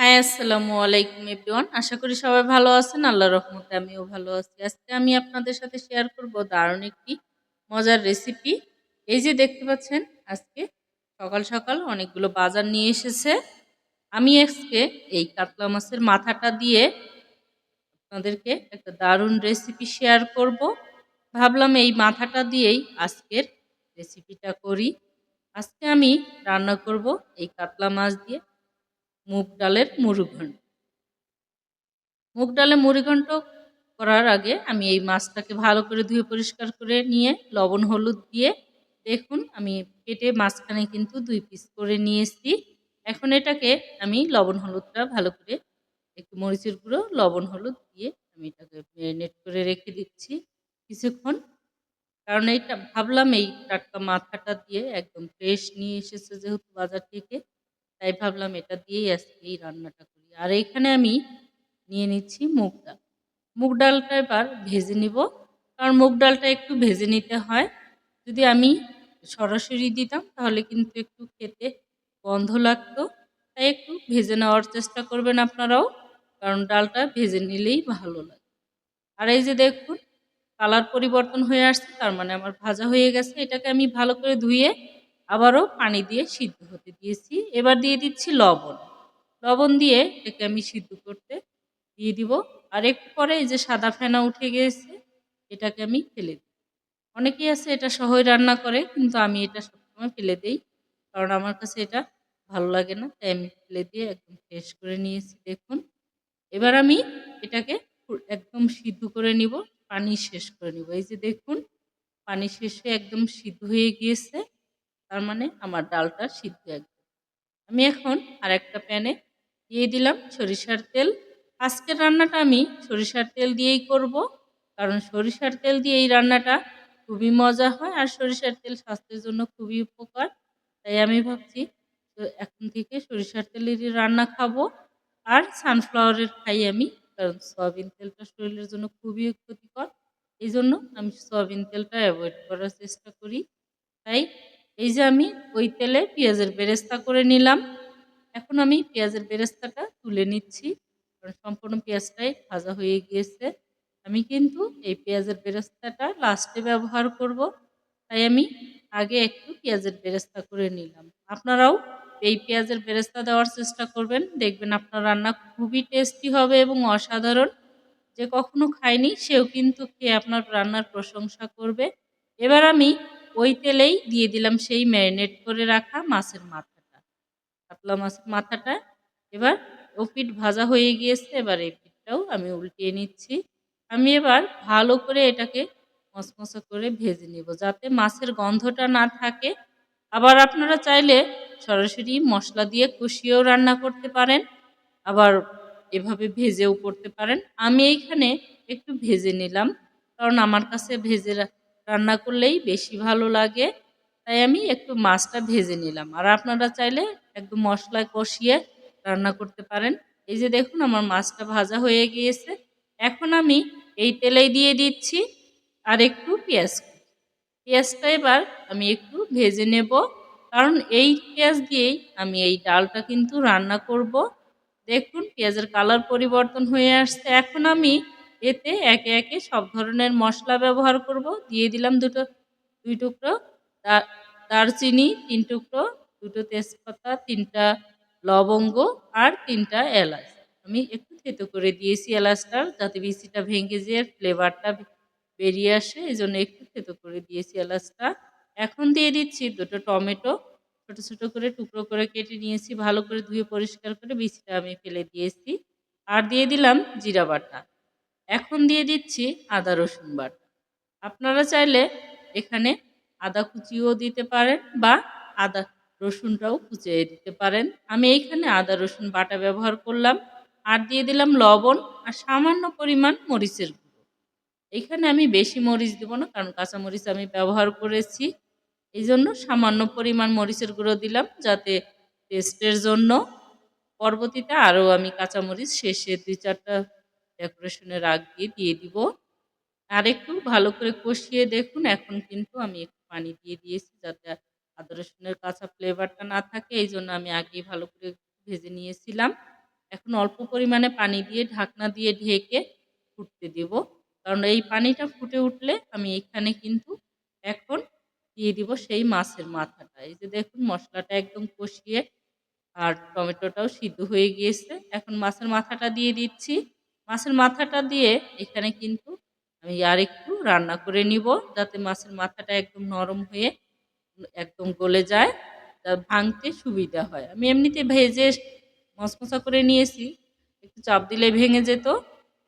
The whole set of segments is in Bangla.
হাই, আসসালামু আলাইকুম এভরিওয়ান। আশা করি সবাই ভালো আছেন। আল্লাহর রহমতে আমিও ভালো আছি। আজকে আমি আপনাদের সাথে শেয়ার করব দারুণ একটি মজার রেসিপি। এই যে দেখতে পাচ্ছেন, আজকে সকাল সকাল অনেকগুলো বাজার নিয়ে এসেছে। আমি আজকে এই কাতলা মাছের মাথাটা দিয়ে আপনাদেরকে একটা দারুণ রেসিপি শেয়ার করব। ভাবলাম এই মাথাটা দিয়েই আজকের রেসিপিটা করি। আজকে আমি রান্না করব এই কাতলা মাছ দিয়ে মুগ ডালের মুড়িঘণ্ট। মুগ ডালে মুড়িঘণ্ট করার আগে আমি এই মাছটাকে ভালো করে ধুয়ে পরিষ্কার করে নিয়ে লবণ হলুদ দিয়ে দেখুন আমি কেটে মাঝখানে কিন্তু 2 পিস করে নিয়েছি। এখন এটাকে আমি লবণ হলুদটা ভালো করে একটু মরিচের গুঁড়ো লবণ হলুদ দিয়ে আমি এটাকে ম্যারিনেট করে রেখে দিচ্ছি কিছুক্ষণ। কারণ এইটা ভাবলাম এই টাটকা মাথাটা দিয়ে একদম ফ্রেশ নিয়ে এসেছে যেহেতু বাজার থেকে, তাই ভাবলাম এটা দিয়েই আজকে এই রান্নাটা করি। আর এইখানে আমি নিয়ে নিচ্ছি মুগ ডাল। মুগ ডালটা এবার ভেজে নিব, কারণ মুগ ডালটা একটু ভেজে নিতে হয়। যদি আমি সরাসরি দিতাম তাহলে কিন্তু একটু খেতে গন্ধ লাগতো, তাই একটু ভেজে নেওয়ার চেষ্টা করবেন আপনারাও, কারণ ডালটা ভেজে নিলেই ভালো লাগে। আর এই যে দেখুন কালার পরিবর্তন হয়ে আসছে, তার মানে আমার ভাজা হয়ে গেছে। এটাকে আমি ভালো করে ধুয়ে আবারও পানি দিয়ে সিদ্ধ হতে দিয়েছি। এবার দিয়ে দিচ্ছি লবণ। লবণ দিয়ে এটাকে আমি সিদ্ধ করতে দিয়ে দিব। আর একটু পরে এই যে সাদা ফেনা উঠে গিয়েছে, এটাকে আমি ফেলে দিই। অনেকেই আছে এটা সহই রান্না করে, কিন্তু আমি এটা সবসময় ফেলে দেই, কারণ আমার কাছে এটা ভালো লাগে না, তাই আমি ফেলে দিয়ে একদম ফ্রেশ করে নিয়েছি দেখুন। এবার আমি এটাকে একদম সিদ্ধ করে নিব, পানি শেষ করে নিব। এই যে দেখুন পানি শেষ হয়ে একদম সিদ্ধ হয়ে গিয়েছে, তার মানে আমার ডালটা সিদ্ধ একদম। আমি এখন আরেকটা প্যানে দিয়ে দিলাম সরিষার তেল। আজকের রান্নাটা আমি সরিষার তেল দিয়েই করব, কারণ সরিষার তেল দিয়ে এই রান্নাটা খুবই মজা হয়, আর সরিষার তেল স্বাস্থ্যের জন্য খুবই উপকার। তাই আমি ভাবছি তো এখন থেকে সরিষার তেলেরই রান্না খাবো। আর সানফ্লাওয়ারের খাই আমি, কারণ সয়াবিন তেলটা শরীরের জন্য খুবই ক্ষতিকর। এই জন্য আমি সয়াবিন তেলটা অ্যাভয়েড করার চেষ্টা করি। তাই এই যে আমি ওই তেলে পেঁয়াজের বেরেস্তা করে নিলাম। এখন আমি পেঁয়াজের বেরেস্তাটা তুলে নিচ্ছি, কারণ সম্পূর্ণ পেঁয়াজটাই ভাজা হয়ে গিয়েছে। আমি কিন্তু এই পেঁয়াজের বেরেস্তাটা লাস্টে ব্যবহার করব, তাই আমি আগে একটু পেঁয়াজের বেরেস্তা করে নিলাম। আপনারাও এই পেঁয়াজের বেরেস্তা দেওয়ার চেষ্টা করবেন, দেখবেন আপনার রান্না খুবই টেস্টি হবে এবং অসাধারণ। যে কখনো খায়নি সেও কিন্তু খেয়ে আপনার রান্নার প্রশংসা করবে। এবার আমি ওই তেলেই দিয়ে দিলাম সেই ম্যারিনেট করে রাখা মাছের মাথাটা, কাতলা মাছের মাথাটা। এবার ও পিঠ ভাজা হয়ে গিয়েছে, এবার এই পিঠটাও আমি উল্টিয়ে নিচ্ছি। আমি এবার ভালো করে এটাকে মচমচে করে ভেজে নেব, যাতে মাছের গন্ধটা না থাকে। আবার আপনারা চাইলে সরাসরি মশলা দিয়ে কষিয়েও রান্না করতে পারেন, আবার এভাবে ভেজেও করতে পারেন। আমি এইখানে একটু ভেজে নিলাম, কারণ আমার কাছে ভেজে রান্না করলেই বেশি ভালো লাগে, তাই আমি একটু মাছটা ভেজে নিলাম। আর আপনারা চাইলে একদম মশলায় কষিয়ে রান্না করতে পারেন। এই যে দেখুন আমার মাছটা ভাজা হয়ে গিয়েছে। এখন আমি এই তেলেই দিয়ে দিচ্ছি আর একটু পেঁয়াজ কুচি। পেঁয়াজটা এবার আমি একটু ভেজে নেব, কারণ এই পেঁয়াজ দিয়েই আমি এই ডালটা কিন্তু রান্না করব। দেখুন পেঁয়াজের কালার পরিবর্তন হয়ে আসছে। এখন আমি এতে একে একে সব ধরনের মশলা ব্যবহার করব। দিয়ে দিলাম 2 টুকরো দারচিনি, 3 টুকরো, 2টো তেজপাতা, 3টা লবঙ্গ আর 3টা এলাচ। আমি একটু থেতো করে দিয়েছি এলাচটা, যাতে বিচিটা ভেঙে যেয়ে ফ্লেভারটা বেরিয়ে আসে, এই জন্য একটু থেতো করে দিয়েছি এলাচটা। এখন দিয়ে দিচ্ছি 2টো টমেটো, ছোট ছোট করে টুকরো করে কেটে নিয়েছি, ভালো করে ধুয়ে পরিষ্কার করে বিচিটা আমি ফেলে দিয়েছি। আর দিয়ে দিলাম জিরা বাটা। এখন দিয়ে দিচ্ছি আদা রসুন বাটা। আপনারা চাইলে এখানে আদা কুচিও দিতে পারেন, বা আদা রসুনটাও কুচিয়ে দিতে পারেন। আমি এইখানে আদা রসুন বাটা ব্যবহার করলাম। আর দিয়ে দিলাম লবণ আর সামান্য পরিমাণ মরিচের গুঁড়ো। এইখানে আমি বেশি মরিচ দিব না, কারণ কাঁচা মরিচ আমি ব্যবহার করেছি। এই জন্য সামান্য পরিমাণ মরিচের গুঁড়ো দিলাম, যাতে টেস্টের জন্য। পরবর্তীতে আরও আমি কাঁচামরিচ শেষে 2-4টা ডেকোরেশনের আগ দিয়ে দিয়ে দিব। আর একটু ভালো করে কষিয়ে দেখুন, এখন কিন্তু আমি একটু পানি দিয়ে দিয়েছি, যাতে আদা রসুনের কাঁচা ফ্লেভারটা না থাকে। এই জন্য আমি আগেই ভালো করে ভেজে নিয়েছিলাম। এখন অল্প পরিমাণে পানি দিয়ে ঢাকনা দিয়ে ঢেকে ফুটতে দেব। কারণ এই পানিটা ফুটে উঠলে আমি এখানে কিন্তু এখন দিয়ে দিব সেই মাছের মাথাটা। এই যে দেখুন মশলাটা একদম কষিয়ে আর টমেটোটাও সিদ্ধ হয়ে গিয়েছে। এখন মাছের মাথাটা দিয়ে দিচ্ছি। মাছের মাথাটা দিয়ে এখানে কিন্তু আমি আরেকটু রান্না করে নিব, যাতে মাছের মাথাটা একদম নরম হয়ে একদম গলে যায়, তা ভাঙতে সুবিধা হয়। আমি এমনিতে ভেজে মচমচা করে নিয়েছি, একটু চাপ দিলে ভেঙে যেত।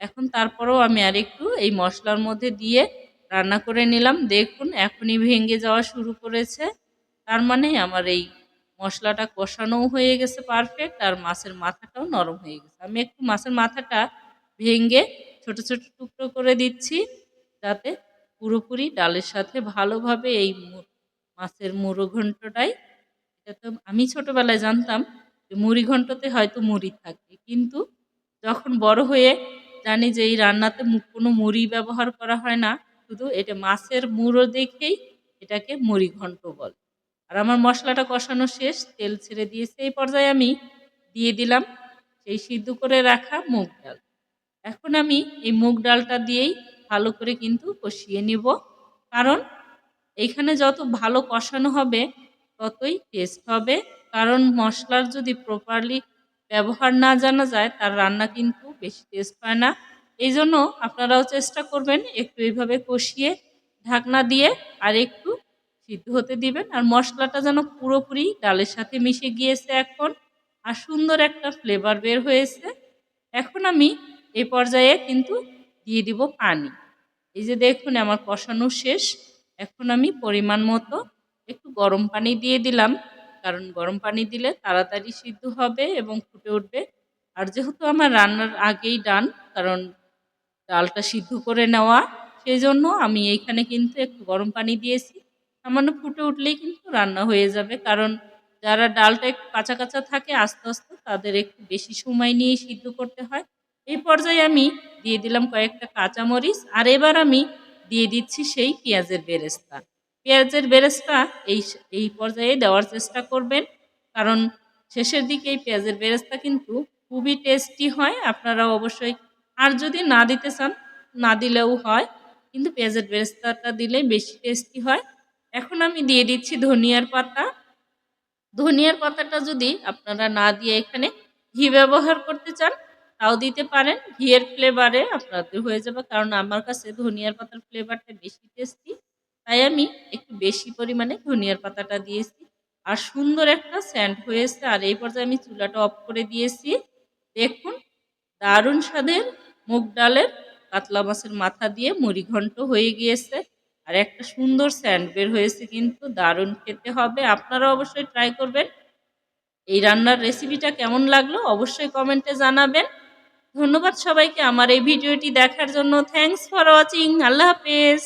এখন তারপরেও আমি আরেকটু এই মশলার মধ্যে দিয়ে রান্না করে নিলাম। দেখুন এখনই ভেঙে যাওয়া শুরু করেছে, তার মানে আমার এই মশলাটা কষানোও হয়ে গেছে পারফেক্ট, আর মাছের মাথাটাও নরম হয়ে গেছে। আমি একটু মাছের মাথাটা ভেঙে ছোট ছোট টুকরো করে দিচ্ছি, যাতে পুরোপুরি ডালের সাথে ভালোভাবে এই মাছের মুড়ো ঘন্টটাই, এটা তো আমি ছোটবেলায় জানতাম যে মুড়ি ঘন্টতে হয়তো মুড়ি থাকে, কিন্তু যখন বড় হয়ে জানি যে এই রান্নাতে কোনো মুড়ি ব্যবহার করা হয় না, শুধু এটা মাছের মুড়ো দেখেই এটাকে মুড়ি ঘন্ট বলে। আর আমার মশলাটা কষানো শেষ, তেল ছেড়ে দিয়েছে। এই পর্যায়ে আমি দিয়ে দিলাম সেই সিদ্ধ করে রাখা মুগ ডাল। এখন আমি এই মুগ ডালটা দিয়েই ভালো করে কিন্তু কষিয়ে নিব, কারণ এইখানে যত ভালো কষানো হবে ততই টেস্ট হবে। কারণ মশলার যদি প্রপারলি ব্যবহার না জানা যায়, তার রান্না কিন্তু বেশি টেস্ট হয় না। এই জন্য আপনারাও চেষ্টা করবেন একটু এইভাবে কষিয়ে ঢাকনা দিয়ে আর একটু সিদ্ধ হতে দিবেন, আর মশলাটা যেন পুরোপুরি ডালের সাথে মিশে গিয়েছে এখন, আর সুন্দর একটা ফ্লেভার বের হয়েছে। এখন আমি এই পর্যায়ে কিন্তু দিয়ে দিব পানি। এই যে দেখুন আমার কষানো শেষ। এখন আমি পরিমাণ মতো একটু গরম পানি দিয়ে দিলাম, কারণ গরম পানি দিলে তাড়াতাড়ি সিদ্ধ হবে এবং ফুটে উঠবে। আর যেহেতু আমার রান্নার আগেই ডান, কারণ ডালটা সিদ্ধ করে নেওয়া, সেই জন্য আমি এইখানে কিন্তু একটু গরম পানি দিয়েছি। সামান্য ফুটে উঠলেই কিন্তু রান্না হয়ে যাবে, কারণ যারা ডালটা একটু কাঁচা কাঁচা থাকে আস্তে আস্তে, তাদের একটু বেশি সময় নিয়ে সিদ্ধ করতে হয়। এই পর্যায়ে আমি দিয়ে দিলাম কয়েকটা কাঁচামরিচ, আর এবার আমি দিয়ে দিচ্ছি সেই পেঁয়াজের বেরেস্তা। পেঁয়াজের বেরেস্তা এই এই পর্যায়ে দেওয়ার চেষ্টা করবেন, কারণ শেষের দিকে এই পেঁয়াজের বেরেস্তা কিন্তু খুবই টেস্টি হয়। আপনারাও অবশ্যই, আর যদি না দিতে চান না দিলেও হয়, কিন্তু পেঁয়াজের বেরেস্তাটা দিলে বেশি টেস্টি হয়। এখন আমি দিয়ে দিচ্ছি ধনিয়ার পাতা। ধনিয়ার পাতাটা যদি আপনারা না দিয়ে এখানে ঘি ব্যবহার করতে চান তাও দিতে পারেন, ঘিয়ের ফ্লেভারে আপনাদের হয়ে যাবে। কারণ আমার কাছে ধনিয়ার পাতার ফ্লেভারটা বেশি টেস্টি, তাই আমি একটু বেশি পরিমাণে ধনিয়ার পাতাটা দিয়েছি। আর সুন্দর একটা স্যান্ড হয়েছে। আর এই পর্যায়ে আমি চুলাটা অফ করে দিয়েছি। দেখুন দারুণ স্বাদের মুগ ডালের কাতলা মাছের মাথা দিয়ে মুড়ি ঘন্ট হয়ে গিয়েছে, আর একটা সুন্দর স্যান্ড বের হয়েছে, কিন্তু দারুণ খেতে হবে। আপনারা অবশ্যই ট্রাই করবেন। এই রান্নার রেসিপিটা কেমন লাগলো অবশ্যই কমেন্টে জানাবেন। ধন্যবাদ সবাইকে আমার এই ভিডিওটি দেখার জন্য। Thanks for watching. আল্লাহ হাফেজ।